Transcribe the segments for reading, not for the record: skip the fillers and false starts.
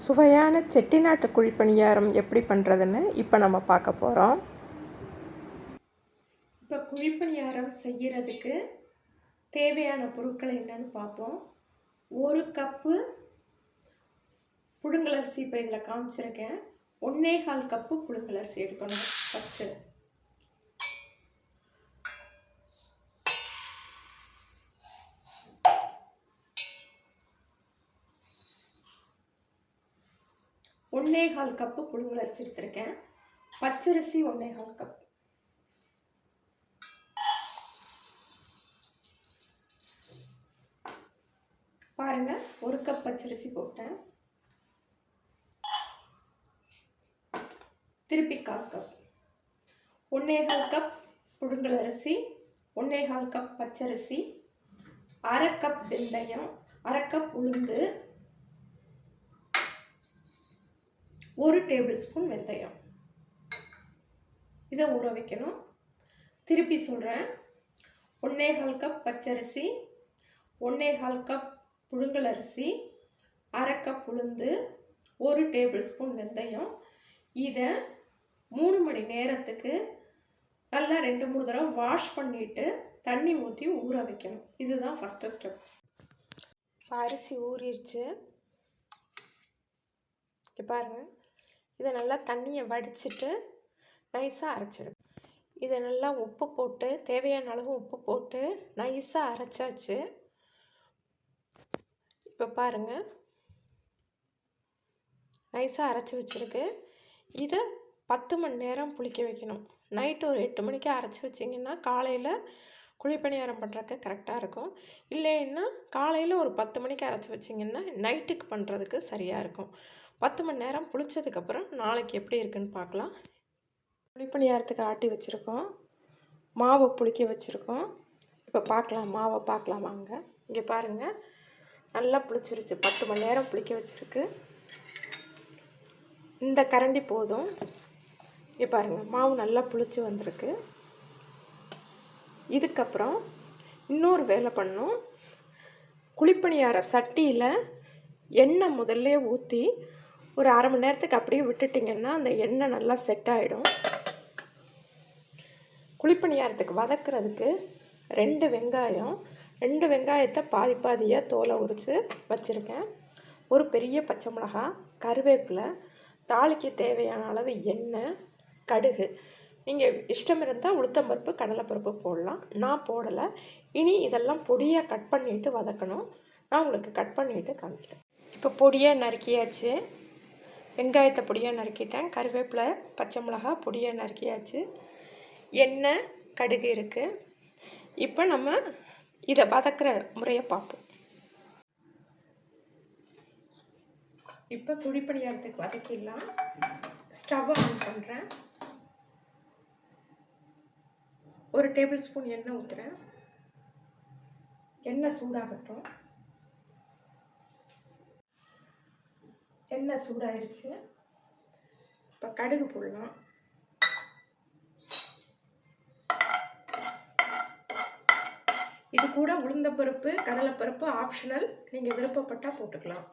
சுவையான செட்டிநாட்டு குழிப்பணியாரம் எப்படி பண்ணுறதுன்னு இப்போ நம்ம பார்க்க போகிறோம். இப்போ குழிப்பணியாரம் செய்கிறதுக்கு தேவையான பொருட்கள் என்னன்னு பார்ப்போம். 1 கப்பு புழுங்கலரிசி இப்போ இதில் காமிச்சிருக்கேன். 1.25 கப்பு புழுங்கலரிசி எடுக்கணும். ஃபஸ்ட்டு 1.25 கப்பு புழுங்கலரிசி எடுத்திருக்கேன். பச்சரிசி 1.25 கப். பாருங்க, 1 கப் பச்சரிசி போட்டேன். திருப்பி 1/4 கப். 1.25 கப் புழுங்கலரிசி, 1.25 கப் பச்சரிசி, 1/2 கப் வெந்தயம், 1/2 கப் உளுந்து, 1 டேபிள் ஸ்பூன் வெந்தயம். இதை ஊற வைக்கணும். திருப்பி சொல்கிறேன். 1.25 கப் பச்சரிசி, 1.25 கப் புழுங்கலரிசி, 1/2 கப் உளுந்து, 1 டேபிள் ஸ்பூன் வெந்தயம். இதை 3 மணி நேரத்துக்கு நல்லா 2-3 தடவை வாஷ் பண்ணிவிட்டு தண்ணி ஊற்றி ஊற வைக்கணும். இதுதான் ஃபஸ்ட்டு ஸ்டெப். அரிசி ஊறிடுச்சு. இங்கே பாருங்கள், இதை நல்லா தண்ணியை வடிச்சிட்டு நைஸாக அரைச்சிடும். இதை நல்லா உப்பு போட்டு, தேவையான அளவு உப்பு போட்டு நைஸாக அரைச்சாச்சு. இப்போ பாருங்கள், நைஸாக அரைச்சி வச்சுருக்கு. இதை 10 மணி நேரம் புளிக்க வைக்கணும். நைட்டு ஒரு 8 மணிக்கு அரைச்சி வச்சிங்கன்னா காலையில் குழிப்பணியாரம் பண்ணுறதுக்கு கரெக்டாக இருக்கும். இல்லைன்னா காலையில் ஒரு 10 மணிக்கு அரைச்சி வச்சிங்கன்னா நைட்டுக்கு பண்ணுறதுக்கு சரியாக இருக்கும். 10 மணி நேரம் புளித்ததுக்கப்புறம் நாளைக்கு எப்படி இருக்குன்னு பார்க்கலாம். குழிப்பணியாரத்துக்கு ஆட்டி வச்சுருக்கோம், மாவை புளிக்க வச்சுருக்கோம். இப்போ பார்க்கலாம், மாவை பார்க்கலாம் வாங்க. இங்கே பாருங்கள், நல்லா புளிச்சிருச்சு. 10 மணி நேரம் புளிக்க வச்சுருக்கு. இந்த கரண்டி போதும். இங்கே பாருங்கள், மாவு நல்லா புளிச்சு வந்திருக்கு. இதுக்கப்புறம் இன்னொரு வேலை பண்ணணும். குழிப்பணியார சட்டியில் எண்ணெய் முதல்ல ஊற்றி ஒரு 1/2 மணி நேரத்துக்கு அப்படியே விட்டுட்டிங்கன்னா அந்த எண்ணெய் நல்லா செட் ஆகிடும். குழிப்பணியாரத்துக்கு வதக்கிறதுக்கு 2 வெங்காயம், 2 வெங்காயத்தை பாதி பாதியாக தோலை உரித்து வச்சுருக்கேன். ஒரு பெரிய பச்சை மிளகா, கருவேப்பிலை, தாளிக்கு தேவையான அளவு எண்ணெய், கடுகு. நீங்கள் இஷ்டம் இருந்தால் உளுத்தம்பருப்பு, கடலைப்பருப்பு போடலாம். நான் போடலை. இனி இதெல்லாம் பொடியாக கட் பண்ணிவிட்டு வதக்கணும். நான் உங்களுக்கு கட் பண்ணிவிட்டு காமிக்கிறேன். இப்போ பொடியாக நறுக்கியாச்சு. வெங்காயத்தை பொடியாக நறுக்கிட்டேன். கருவேப்பிலை, பச்சை மிளகா பொடியாக நறுக்கியாச்சு. எண்ணெய், கடுகு இருக்குது. இப்போ நம்ம இதை வதக்கிற முறையை பார்ப்போம். இப்போ குழிப்பணியாரத்துக்கு வதக்கிடலாம். ஸ்டவ் ஆன் பண்ணுறேன். 1 டேபிள் ஸ்பூன் எண்ணெய் ஊற்றுறேன். எண்ணெய் சூடாகட்டும். எண்ணெய் சூடாயிருச்சு. இப்போ கடுகு போடலாம். இது கூட உளுந்தம்பருப்பு, கடலைப்பருப்பு ஆப்ஷனல், நீங்கள் விருப்பப்பட்டால் போட்டுக்கலாம்.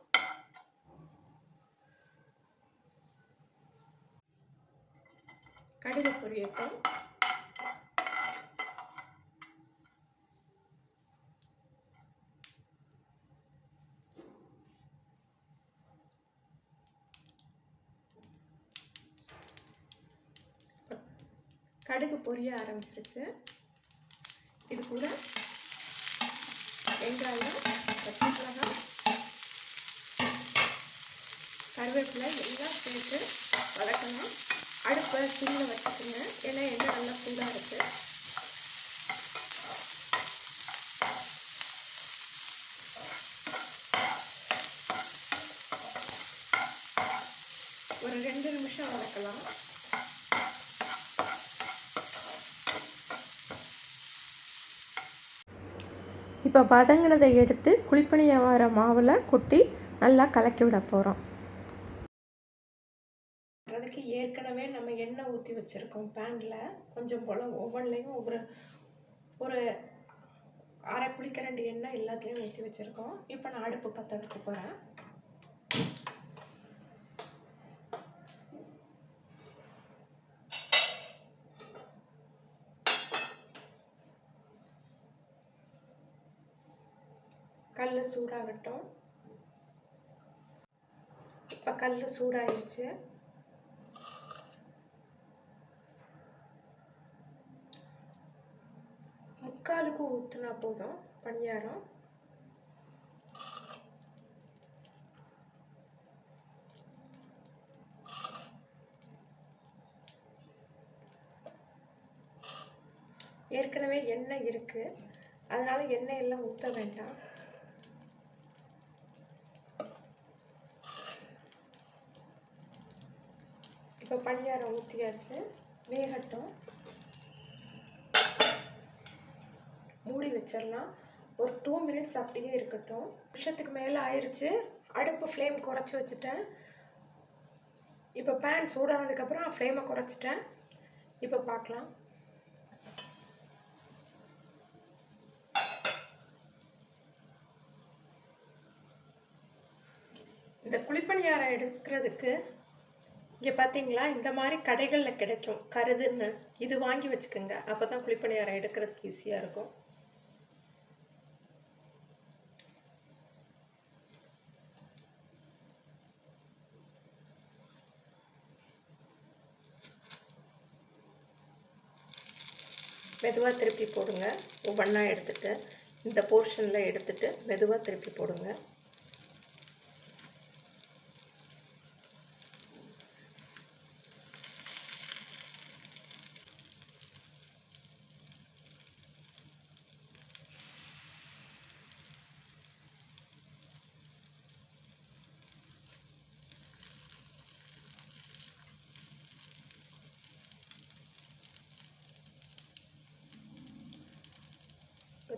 கடுகு பொரியட்டும். கடுகு பொரிய ஆரம்பிச்சிருச்சு. இது கூட வெங்காயம், பச்சை மிளகாய், கருவேப்பிலை எல்லாம் சேர்த்து வதக்கணும். அடுப்பை சிம்மில் வச்சுக்கோங்க, ஏன்னா எண்ணெய் நல்லா சூடாக இருக்குது. ஒரு 2 நிமிஷம் வதக்கலாம். இப்போ வதங்கினதை எடுத்து குழிப்பணியார மாவில் கொட்டி நல்லா கலக்கி விட போகிறோம். அதுக்கு ஏற்கனவே நம்ம எண்ணெய் ஊற்றி வச்சுருக்கோம். பேனில் கொஞ்சம் போல் ஒவ்வொன்றிலையும் ஒரு 1/2 குழிக்கரண்டி எண்ணெய் எல்லாத்துலேயும் ஊற்றி வச்சுருக்கோம். இப்போ நான் அடுப்பு பற்ற வைக்க போகிறேன். கல் சூடாகட்டும். இப்போ கல் சூடாயிருச்சு. முக்காலுக்கு ஊற்றினா போதும் பணியாரம். ஏற்கனவே எண்ணெய் இருக்குது, அதனால் எண்ணெய் எல்லாம் ஊற்ற வேண்டாம். இப்போ பணியாரம் ஊற்றியாச்சு, வேகட்டும். மூடி வச்சிடலாம். ஒரு 2 மினிட்ஸ் அப்படியே இருக்கட்டும். நிமிஷத்துக்கு மேலே ஆயிடுச்சு. அடுப்பு ஃப்ளேம் குறைச்சி வச்சுட்டேன். இப்போ பேன் சூடானதுக்கப்புறம் ஃப்ளேமை குறைச்சிட்டேன். இப்போ பார்க்கலாம். இந்த குழிப்பணியாரம் எடுக்கிறதுக்கு இங்கே பார்த்தீங்களா, இந்த மாதிரி கடைகளில் கிடைக்கும் கருதுன்னு. இது வாங்கி வச்சுக்கோங்க, அப்போ தான் குழிப்பணியாரம் எடுக்கிறதுக்கு ஈஸியாக இருக்கும். மெதுவாக திருப்பி போடுங்க. ஒவ்வொன்றா எடுத்துகிட்டு இந்த போர்ஷனில் எடுத்துகிட்டு மெதுவாக திருப்பி போடுங்க.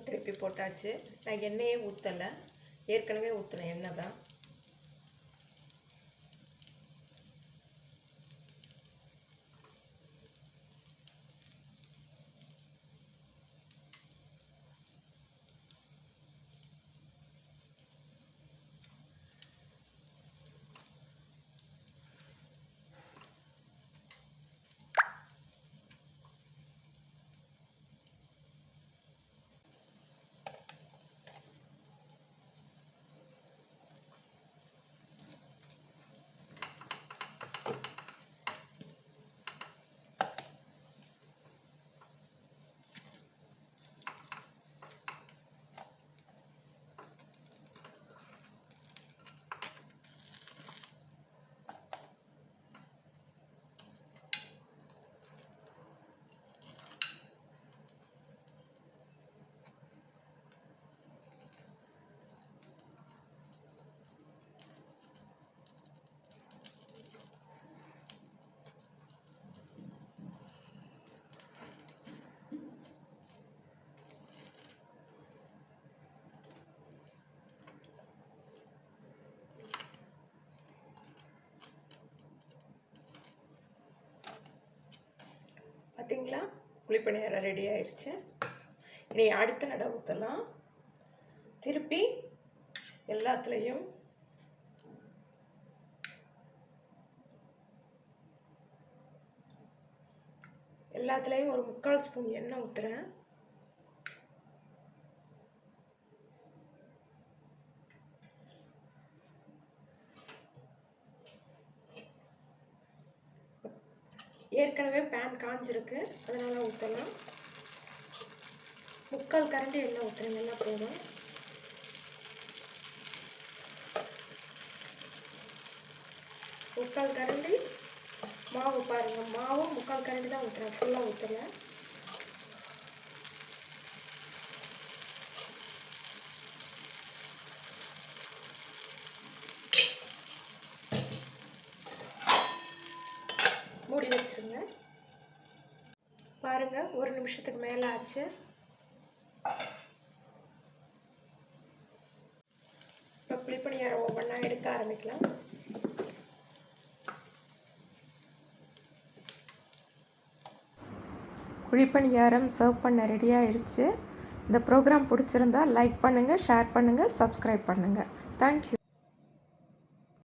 திருப்பி போட்டாச்சு. நான் எண்ணெயே ஊற்றலை, ஏற்கனவே ஊற்றின எண்ணெய் தான். பார்த்தீங்களா, குழிப்பணியாரம் ரெடி ஆயிடுச்சு. இனி அடுத்த நடை ஊற்றலாம். திருப்பி எல்லாத்துலேயும் ஒரு 3/4 ஸ்பூன் எண்ணெய் ஊற்றுறேன். ஏற்கனவே பேன் காஞ்சிருக்கு, அதனால் ஊற்றலாம். 3/4 கரண்டி எண்ணெய் ஊற்றுறீங்கன்னா போதும். முக்கால் கரண்டி மாவு பாருங்கள், மாவும் 3/4 கரண்டி தான் ஊற்றுறேன், ஃபுல்லாக ஊற்றுறேன். மூடி வச்சுருங்க. பாருங்கள், 1 நிமிஷத்துக்கு மேலே ஆச்சு. இப்போ குழிப்பணியாரம் ஒவ்வொன்றா எடுக்க ஆரம்பிக்கலாம். குழிப்பணியாரம் சர்வ் பண்ண ரெடி ஆயிடுச்சு. இந்த ப்ரோக்ராம் பிடிச்சிருந்தா லைக் பண்ணுங்கள், ஷேர் பண்ணுங்கள், சப்ஸ்கிரைப் பண்ணுங்கள். தேங்க்யூ.